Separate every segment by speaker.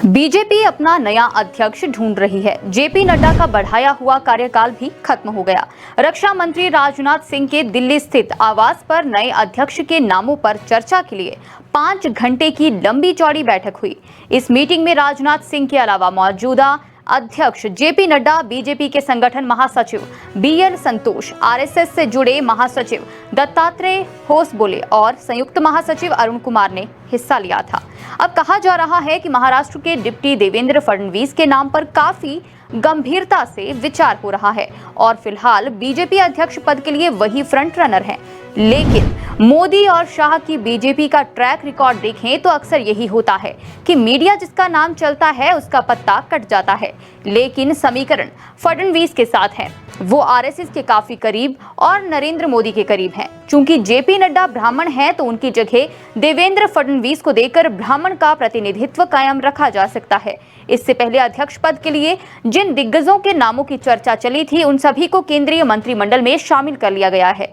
Speaker 1: BJP अपना नया अध्यक्ष ढूंढ रही है। जेपी नड्डा का बढ़ाया हुआ कार्यकाल भी खत्म हो गया। रक्षा मंत्री राजनाथ सिंह के दिल्ली स्थित आवास पर नए अध्यक्ष के नामों पर चर्चा के लिए 5 घंटे की लंबी चौड़ी बैठक हुई। इस मीटिंग में राजनाथ सिंह के अलावा मौजूदा अध्यक्ष जेपी नड्डा, बीजेपी के संगठन महासचिव बीएल संतोष, आरएसएस से जुड़े महासचिव दत्तात्रेय होसबोले और संयुक्त महासचिव अरुण कुमार ने हिस्सा लिया था। अब कहा जा रहा है कि महाराष्ट्र के डिप्टी देवेंद्र फडणवीस के नाम पर काफी गंभीरता से विचार हो रहा है और फिलहाल बीजेपी अध्यक्ष पद के लिए वही फ्रंट रनर हैं। लेकिन मोदी और शाह की बीजेपी का ट्रैक रिकॉर्ड देखें तो अक्सर यही होता है कि मीडिया जिसका नाम चलता है उसका पत्ता कट जाता है। लेकिन समीकरण फडणवीस के साथ है, वो आरएसएस के काफी करीब और नरेंद्र मोदी के करीब हैं। चूंकि जेपी नड्डा ब्राह्मण हैं तो उनकी जगह देवेंद्र फडणवीस को देकर ब्राह्मण का प्रतिनिधित्व कायम रखा जा सकता है। इससे पहले अध्यक्ष पद के लिए जिन दिग्गजों के नामों की चर्चा चली थी उन सभी को केंद्रीय मंत्रिमंडल में शामिल कर लिया गया है।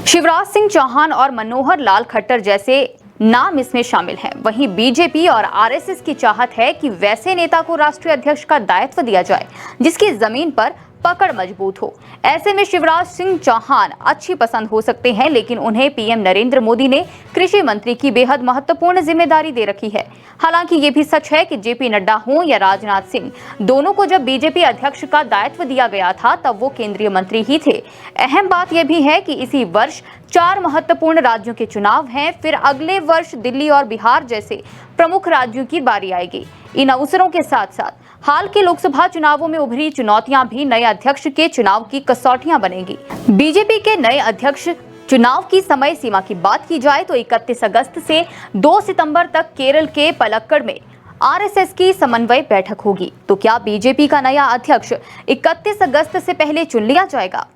Speaker 1: शिवराज सिंह चौहान और मनोहर लाल खट्टर जैसे नाम इसमें शामिल हैं। वहीं बीजेपी और आरएसएस की चाहत है कि वैसे नेता को राष्ट्रीय अध्यक्ष का दायित्व दिया जाए जिसकी जमीन पर पकड़ मजबूत हो। ऐसे में शिवराज सिंह चौहान अच्छी पसंद हो सकते हैं, लेकिन उन्हें पीएम नरेंद्र मोदी ने कृषि मंत्री की बेहद महत्वपूर्ण जिम्मेदारी दे रखी है। हालांकि ये भी सच है कि जेपी नड्डा हो या राजनाथ सिंह, दोनों को जब बीजेपी अध्यक्ष का दायित्व दिया गया था तब वो केंद्रीय मंत्री ही थे। अहम बात यह भी है कि इसी वर्ष 4 महत्वपूर्ण राज्यों के चुनाव हैं, फिर अगले वर्ष दिल्ली और बिहार जैसे प्रमुख राज्यों की बारी आएगी। इन अवसरों के साथ साथ हाल के लोकसभा चुनावों में उभरी चुनौतियां भी नए अध्यक्ष के चुनाव की कसौटियां बनेंगी। बीजेपी के नए अध्यक्ष चुनाव की समय सीमा की बात की जाए तो 31 अगस्त से 2 सितंबर तक केरल के पलक्कड़ में आरएसएस की समन्वय बैठक होगी। तो क्या बीजेपी का नया अध्यक्ष 31 अगस्त से पहले चुन लिया जाएगा?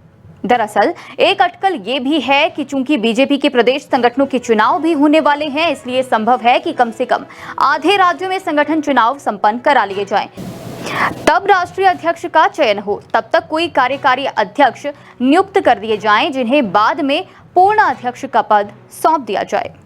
Speaker 1: दरअसल एक अटकल ये भी है कि चूंकि बीजेपी के प्रदेश संगठनों के चुनाव भी होने वाले हैं, इसलिए संभव है कि कम से कम आधे राज्यों में संगठन चुनाव संपन्न करा लिए जाएं। तब राष्ट्रीय अध्यक्ष का चयन हो, तब तक कोई कार्यकारी अध्यक्ष नियुक्त कर दिए जाएं, जिन्हें बाद में पूर्ण अध्यक्ष का पद सौंप दिया जाए।